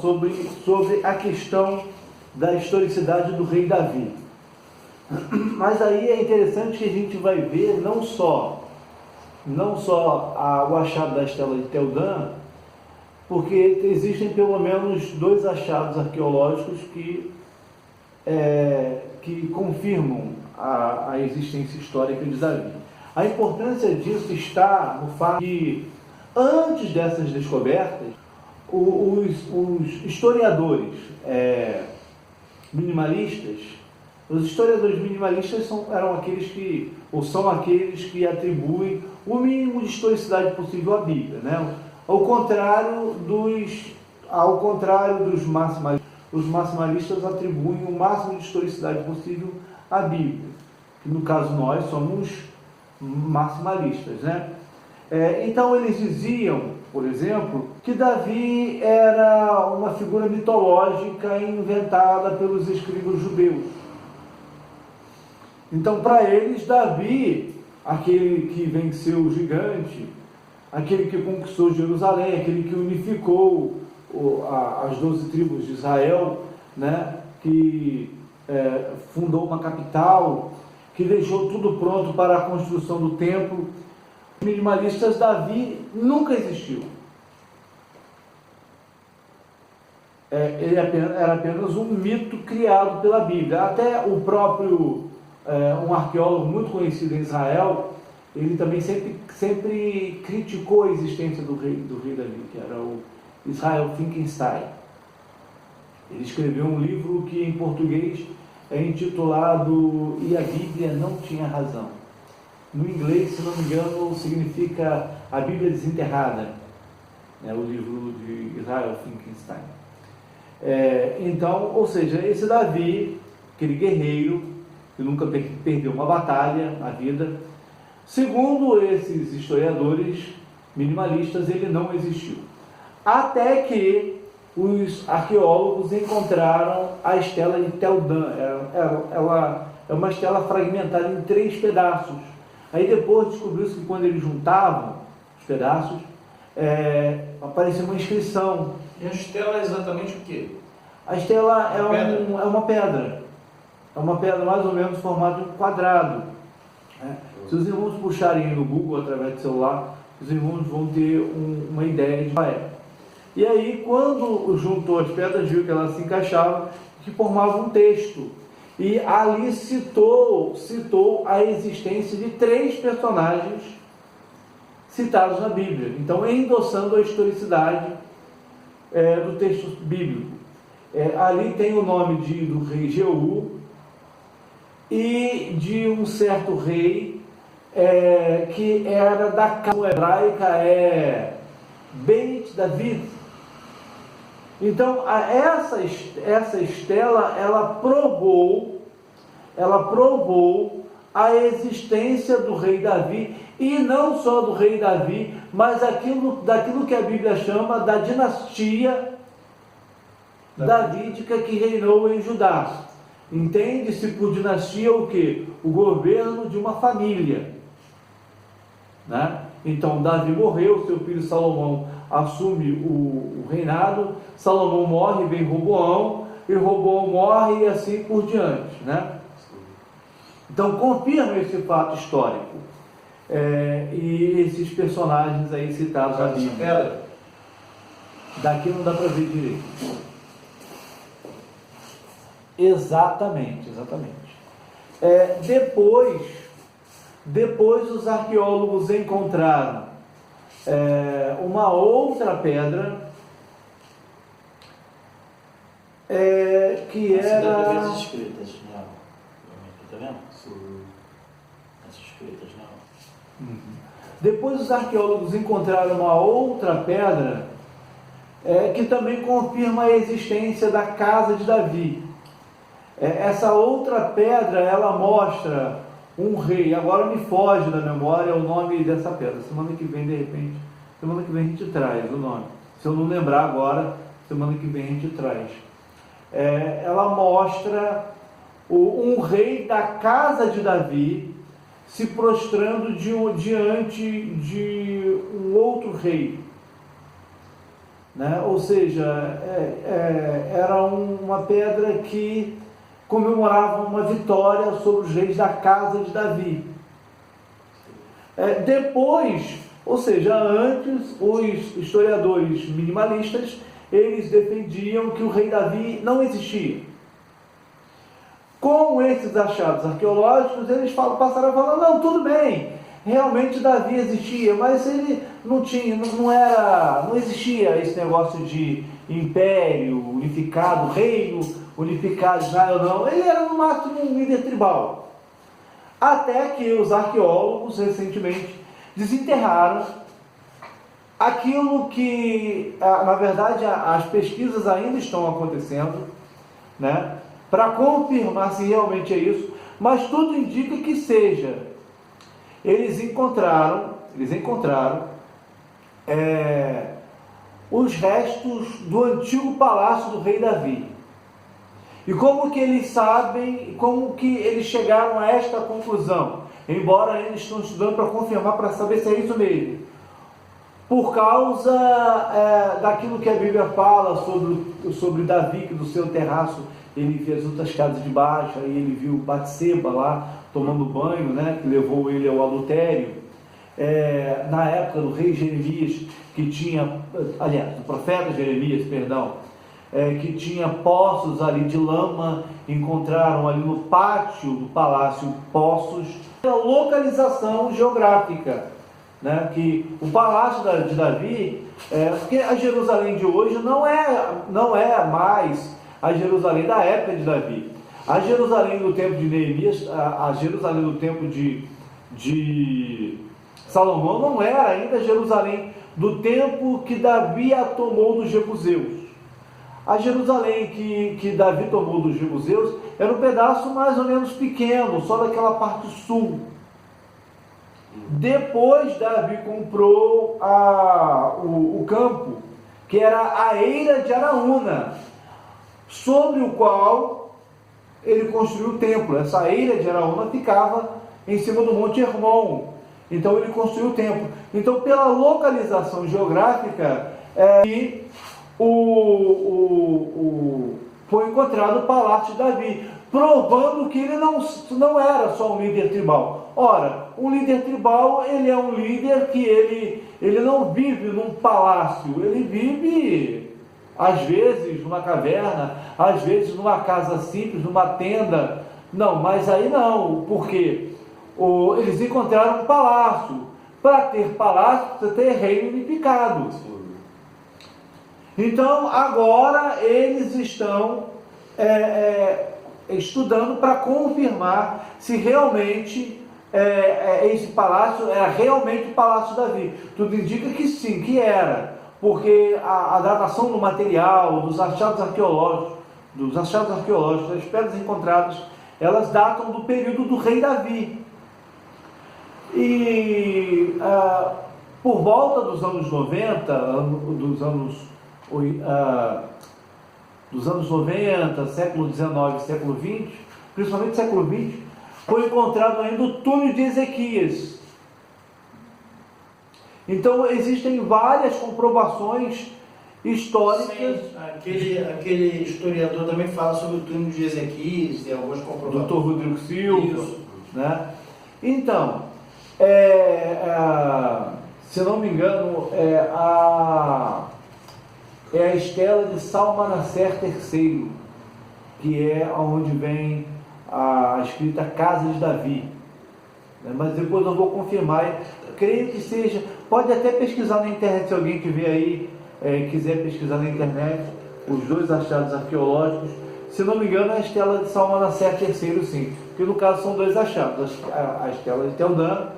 sobre a questão da historicidade do rei Davi. Mas aí é interessante que a gente vai ver não só o achado da Estela de Teldã, porque existem pelo menos 2 achados arqueológicos que confirmam a existência histórica de Davi. A importância disso está no fato que, antes dessas descobertas, os historiadores minimalistas, são aqueles que atribuem o mínimo de historicidade possível à Bíblia, né? Ao contrário dos maximalistas. Os maximalistas atribuem o máximo de historicidade possível à Bíblia, que no caso nós somos maximalistas, né? Então eles diziam, por exemplo, que Davi era uma figura mitológica inventada pelos escribas judeus. Então, para eles, Davi, aquele que venceu o gigante, aquele que conquistou Jerusalém, aquele que unificou as 12 tribos de Israel, né, que fundou uma capital, que deixou tudo pronto para a construção do templo. Os minimalistas, Davi nunca existiu. Ele era apenas um mito criado pela Bíblia. Até o próprio, um arqueólogo muito conhecido em Israel, ele também sempre criticou a existência do rei Davi, que era o Israel Finkelstein. Ele escreveu um livro que em português é intitulado E a Bíblia Não Tinha Razão. No inglês, se não me engano, significa A Bíblia Desenterrada, o livro de Israel Finkelstein. Então, ou seja, esse Davi, aquele guerreiro que nunca perdeu uma batalha na vida, segundo esses historiadores minimalistas, ele não existiu. Até que os arqueólogos encontraram a Estela de Teldã. Ela é uma estela fragmentada em 3 pedaços. Aí depois descobriu-se que quando eles juntavam os pedaços, aparecia uma inscrição. E a estela é exatamente o quê? A estela é uma pedra. É uma pedra mais ou menos formada de um quadrado. Se os irmãos puxarem no Google através do celular, os irmãos vão ter uma ideia de Israel. E aí, quando juntou as pedras, viu que elas se encaixavam, que formavam um texto. E ali citou a existência de 3 personagens citados na Bíblia. Então, endossando a historicidade do texto bíblico. Ali tem o nome do rei Jeú e de um certo rei que era da casa hebraica, Beit David. Então, essa estela, ela provou a existência do rei Davi, e não só do rei Davi, mas daquilo que a Bíblia chama da dinastia davídica que reinou em Judá. Entende-se por dinastia o quê? O governo de uma família, né? Então, Davi morreu, seu filho Salomão assume o reinado, Salomão morre, vem Roboão, e Roboão morre, e assim por diante, né? Então, confirma esse fato histórico. E esses personagens aí citados na Bíblia. Daqui não dá para ver direito. Exatamente. Depois os arqueólogos encontraram uma outra pedra que era... As escritas, não. Está vendo? As escritas, não. Depois os arqueólogos encontraram uma outra pedra que também confirma a existência da casa de Davi. Essa outra pedra, ela mostra um rei. Agora me foge da memória o nome dessa pedra. Semana que vem, de repente, a gente traz o nome. Se eu não lembrar agora, semana que vem a gente traz. Ela mostra um rei da casa de Davi se prostrando diante de um outro rei. né? Ou seja, era uma pedra que comemorava uma vitória sobre os reis da casa de Davi. Depois, ou seja, antes, os historiadores minimalistas, eles defendiam que o rei Davi não existia. Com esses achados arqueológicos, eles passaram a falar, não, tudo bem, realmente Davi existia, mas ele não existia esse negócio de império unificado, reino unificado, Israel não, ele era no máximo um líder tribal. Até que os arqueólogos recentemente desenterraram aquilo que, na verdade, as pesquisas ainda estão acontecendo, né, para confirmar se realmente é isso, mas tudo indica que seja. Eles encontraram os restos do antigo palácio do rei Davi. E como que eles sabem, como que eles chegaram a esta conclusão? Embora eles estão estudando para confirmar, para saber se é isso mesmo. Por causa daquilo que a Bíblia fala sobre Davi, que do seu terraço ele fez outras casas de baixo, aí ele viu Batseba lá tomando banho, né, que levou ele ao adultério. Na época do rei Jeremias, que tinha, aliás, do profeta Jeremias, perdão, que tinha poços ali de lama, encontraram ali no pátio do palácio poços, a localização geográfica, né, que o palácio de Davi, porque a Jerusalém de hoje não é mais a Jerusalém da época de Davi. A Jerusalém do tempo de Neemias, a Jerusalém do tempo de Salomão não era ainda a Jerusalém do tempo que Davi a tomou dos jebuseus. A Jerusalém que Davi tomou dos jebuseus era um pedaço mais ou menos pequeno, só daquela parte sul. Depois Davi comprou o campo, que era a Eira de Araúna, sobre o qual ele construiu o templo. Essa Eira de Araúna ficava em cima do Monte Hermon. Então ele construiu o templo. Então, pela localização geográfica, foi encontrado o palácio de Davi, provando que ele não era só um líder tribal. Ora, um líder tribal, ele é um líder que ele não vive num palácio, ele vive, às vezes, numa caverna, às vezes numa casa simples, numa tenda. Não, mas aí não, porque eles encontraram um palácio. Para ter palácio, precisa ter reino unificado. Então, agora eles estão estudando para confirmar se realmente esse palácio era realmente o Palácio Davi. Tudo indica que sim, que era, porque a datação do material, dos achados arqueológicos, das pedras encontradas, elas datam do período do rei Davi. E por volta dos anos 90, dos anos 90, século XIX, século XX, principalmente século XX, foi encontrado ainda o túnel de Ezequias. Então existem várias comprovações históricas. Sim, aquele historiador também fala sobre o túnel de Ezequias e algumas comprovações. Dr. Rodrigo Silva. Isso. Né? Então, se não me engano, é a estela de Salmanaser III, que é onde vem a escrita Casa de Davi. Mas depois eu vou confirmar. Creio que seja. Pode até pesquisar na internet, se alguém que vê aí quiser pesquisar na internet os dois achados arqueológicos. Se não me engano, é a estela de Salmanaser III, sim. Porque no caso são dois achados, a estela de Teldã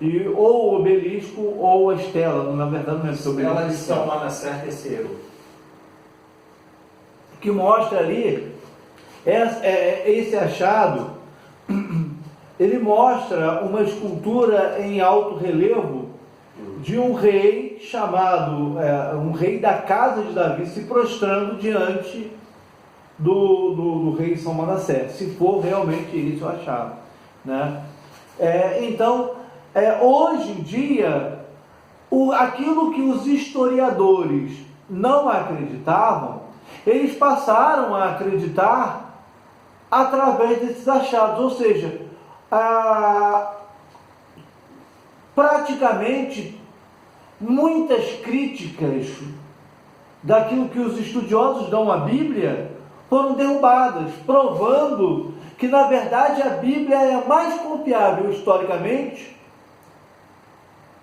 e ou o obelisco ou a estela. Na verdade não é sobre ela de Salmanaser III. Que mostra ali esse achado. Ele mostra uma escultura em alto relevo de um rei chamado, um rei da casa de Davi, se prostrando diante do rei Salmanaser, se for realmente isso achado, né? Então, hoje em dia, aquilo que os historiadores não acreditavam, eles passaram a acreditar através desses achados, ou seja, praticamente muitas críticas daquilo que os estudiosos dão à Bíblia foram derrubadas, provando que na verdade a Bíblia é mais confiável historicamente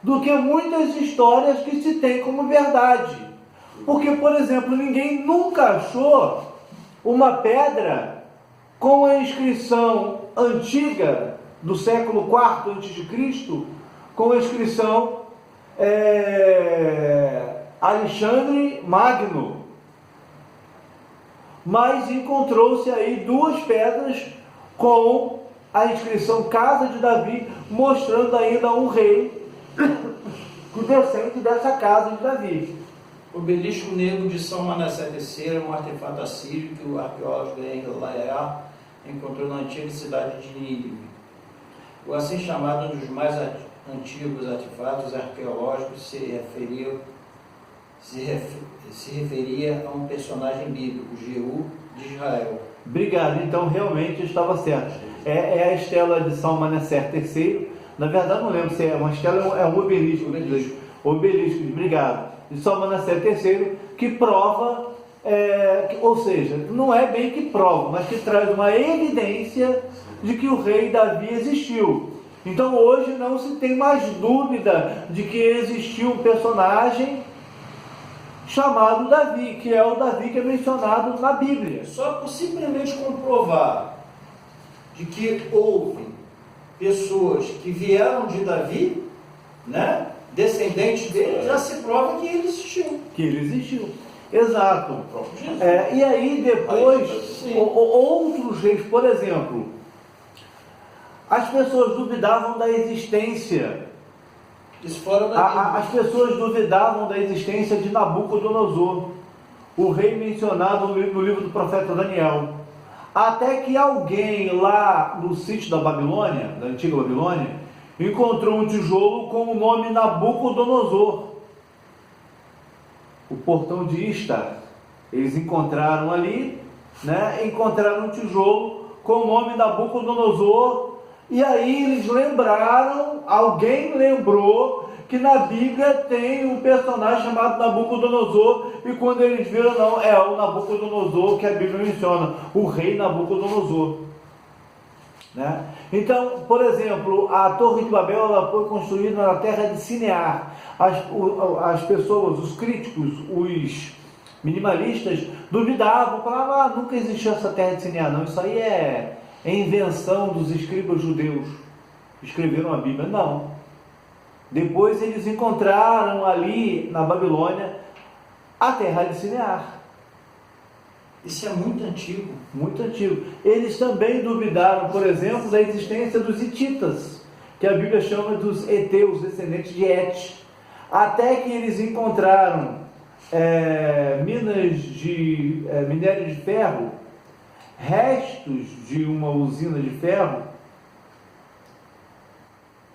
do que muitas histórias que se tem como verdade. Porque, por exemplo, ninguém nunca achou uma pedra com a inscrição antiga do século IV a.C., com a inscrição Alexandre Magno. Mas encontrou-se aí duas pedras com a inscrição Casa de Davi, mostrando ainda um rei descendente dessa casa de Davi. O obelisco negro de São Manassés III é um artefato assírio que o arqueólogo Henri Laia encontrou na antiga cidade de Nínive. O assim chamado um dos mais antigos artefatos arqueológicos se referia a um personagem bíblico, Jeú de Israel. Obrigado, então realmente estava certo. É a estela de São Manassés III. Na verdade, não lembro se é uma estela ou é um obelisco. Obelisco, obrigado. De São Manassés III, que prova, ou seja, não é bem que prova, mas que traz uma evidência de que o rei Davi existiu. Então hoje não se tem mais dúvida de que existiu um personagem chamado Davi, que é o Davi que é mencionado na Bíblia. Só por simplesmente comprovar de que houve pessoas que vieram de Davi, né, descendentes dele, já se prova que ele existiu. Que ele existiu. Exato. E aí depois, outros reis, por exemplo, as pessoas duvidavam da existência. Isso fora da As pessoas duvidavam da existência de Nabucodonosor, o rei mencionado no livro do profeta Daniel. Até que alguém lá no sítio da Babilônia, da antiga Babilônia, encontrou um tijolo com o nome Nabucodonosor, o portão de Istar. Eles encontraram ali, né? Encontraram um tijolo com o nome Nabucodonosor. E aí eles lembraram, alguém lembrou que na Bíblia tem um personagem chamado Nabucodonosor, e quando eles viram, não, é o Nabucodonosor que a Bíblia menciona, o rei Nabucodonosor. Né? Então, por exemplo, a Torre de Babel ela foi construída na terra de Sinear. As pessoas, os críticos, os minimalistas, duvidavam, falavam, nunca existiu essa terra de Sinear, não, isso aí é invenção dos escribas judeus que escreveram a Bíblia. Não. Depois eles encontraram ali na Babilônia a terra de Sinear. Isso é muito antigo. Muito antigo. Eles também duvidaram, por exemplo, da existência dos hititas, que a Bíblia chama dos heteus, descendentes de Et. Até que eles encontraram minério de ferro, restos de uma usina de ferro,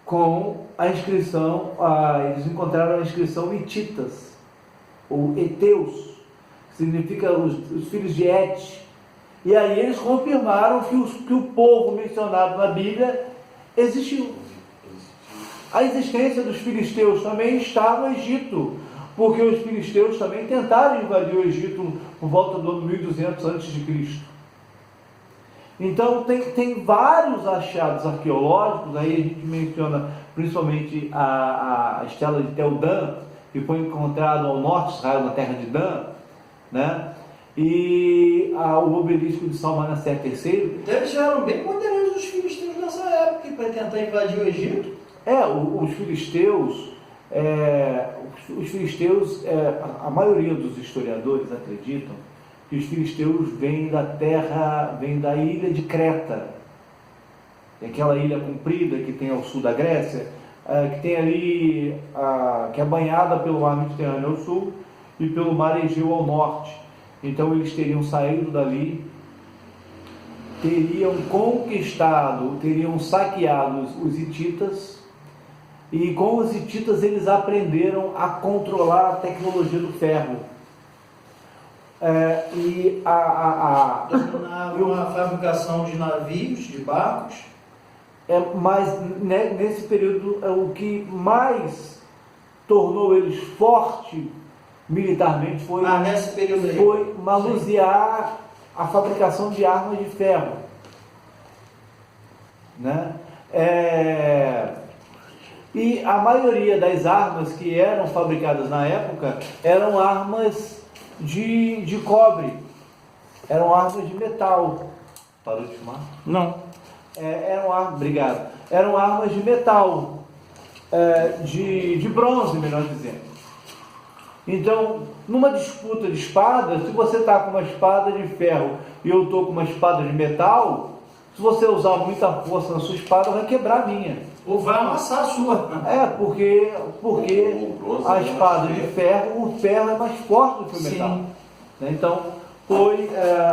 com a inscrição, eles encontraram a inscrição hititas, ou heteus, que significa os filhos de Et. E aí eles confirmaram que o povo mencionado na Bíblia existiu. A existência dos filisteus também está no Egito, porque os filisteus também tentaram invadir o Egito por volta do ano 1200 a.C. Então tem vários achados arqueológicos, aí a gente menciona principalmente a estela de Tel Dan, que foi encontrado ao norte de Israel, na terra de Dan, né? E o obelisco de São Manassés III. Então eles eram bem poderosos os filisteus nessa época, para tentar invadir o Egito. Os filisteus, a maioria dos historiadores acreditam que os filisteus vêm da ilha de Creta, aquela ilha comprida que tem ao sul da Grécia, que tem ali, que é banhada pelo mar Mediterrâneo ao sul e pelo mar Egeu ao norte. Então eles teriam saído dali, teriam conquistado, teriam saqueado os hititas, e com os hititas eles aprenderam a controlar a tecnologia do ferro. E Na fabricação de navios, de barcos. mas nesse período o que mais tornou eles fortes militarmente foi, Nesse período aí. foi manusear a fabricação de armas de ferro, né? E a maioria das armas que eram fabricadas na época eram armas de cobre, eram armas de metal. Parou de fumar? Não. Obrigado. Eram armas de metal, de bronze, melhor dizendo. Então, numa disputa de espadas, se você está com uma espada de ferro e eu estou com uma espada de metal, se você usar muita força na sua espada, vai quebrar a minha. Ou vai amassar a sua. Porque a espada de ferro, o ferro é mais forte do que o metal. Sim. Então,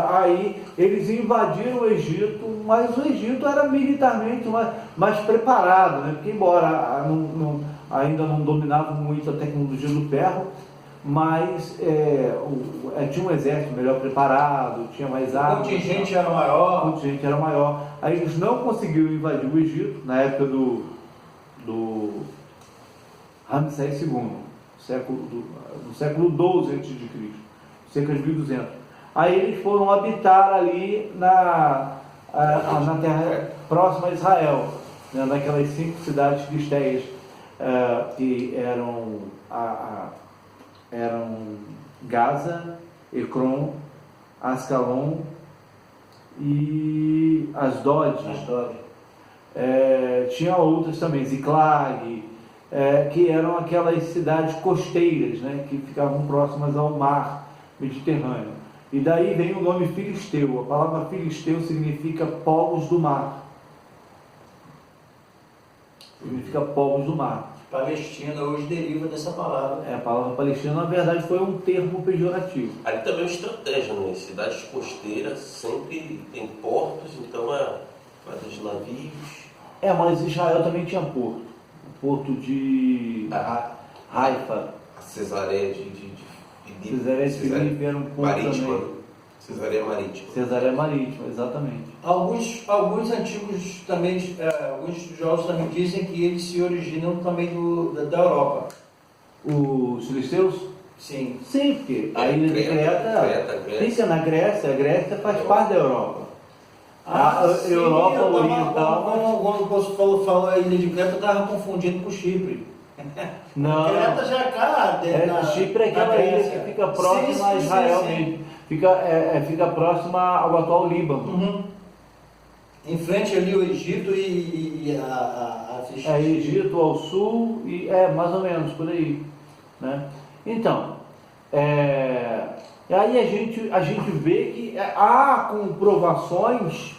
aí eles invadiram o Egito, mas o Egito era militarmente mais preparado, né? Porque embora ainda não dominava muito a tecnologia do ferro, mas tinha um exército melhor preparado, tinha mais armas. O contingente era maior. O contingente era maior. Aí eles não conseguiram invadir o Egito na época do Ramsés II, no século XII a.C., cerca de 1200. Aí eles foram habitar ali na terra próxima a Israel, né, naquelas 5 cidades cristeias que eram Gaza, Ecrom, Ascalon e Asdod. Tinha outras também, Ziklag, que eram aquelas cidades costeiras, né, que ficavam próximas ao mar Mediterrâneo. E daí vem o nome Filisteu. A palavra Filisteu significa povos do mar. Significa povos do mar. Palestina hoje deriva dessa palavra. A palavra Palestina, na verdade, foi um termo pejorativo. Ali também é uma estratégia, né? Cidades costeiras sempre tem portos, então faz os navios. Mas Israel também tinha porto. O porto de Haifa. A Cesareia de Filipe era um porto Marítima. também. Cesareia Marítima. Cesareia Marítima, exatamente. Alguns antigos também, alguns estudiosos também dizem que eles se originam também da Europa. Os filisteus? Sim. Sim, porque a ilha de Creta fica na Grécia. A Grécia faz parte da Europa. Europa Oriental. Quando você falou a ilha de Creta, eu estava confundindo com Chipre. Não. Creta já cá. Chipre é aquela ilha que fica próxima a Israel mesmo. Fica próxima ao atual Líbano. Uhum. Em frente ali o Egito e a Egito ao sul e mais ou menos por aí, né? Então, aí a gente vê que há comprovações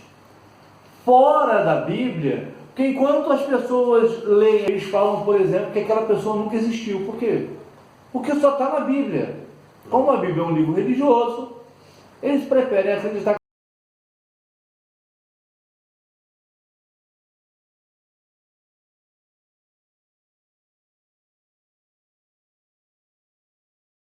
fora da Bíblia, que enquanto as pessoas leem, eles falam, por exemplo, que aquela pessoa nunca existiu. Por quê? Porque só está na Bíblia. Como a Bíblia é um livro religioso, eles preferem acreditar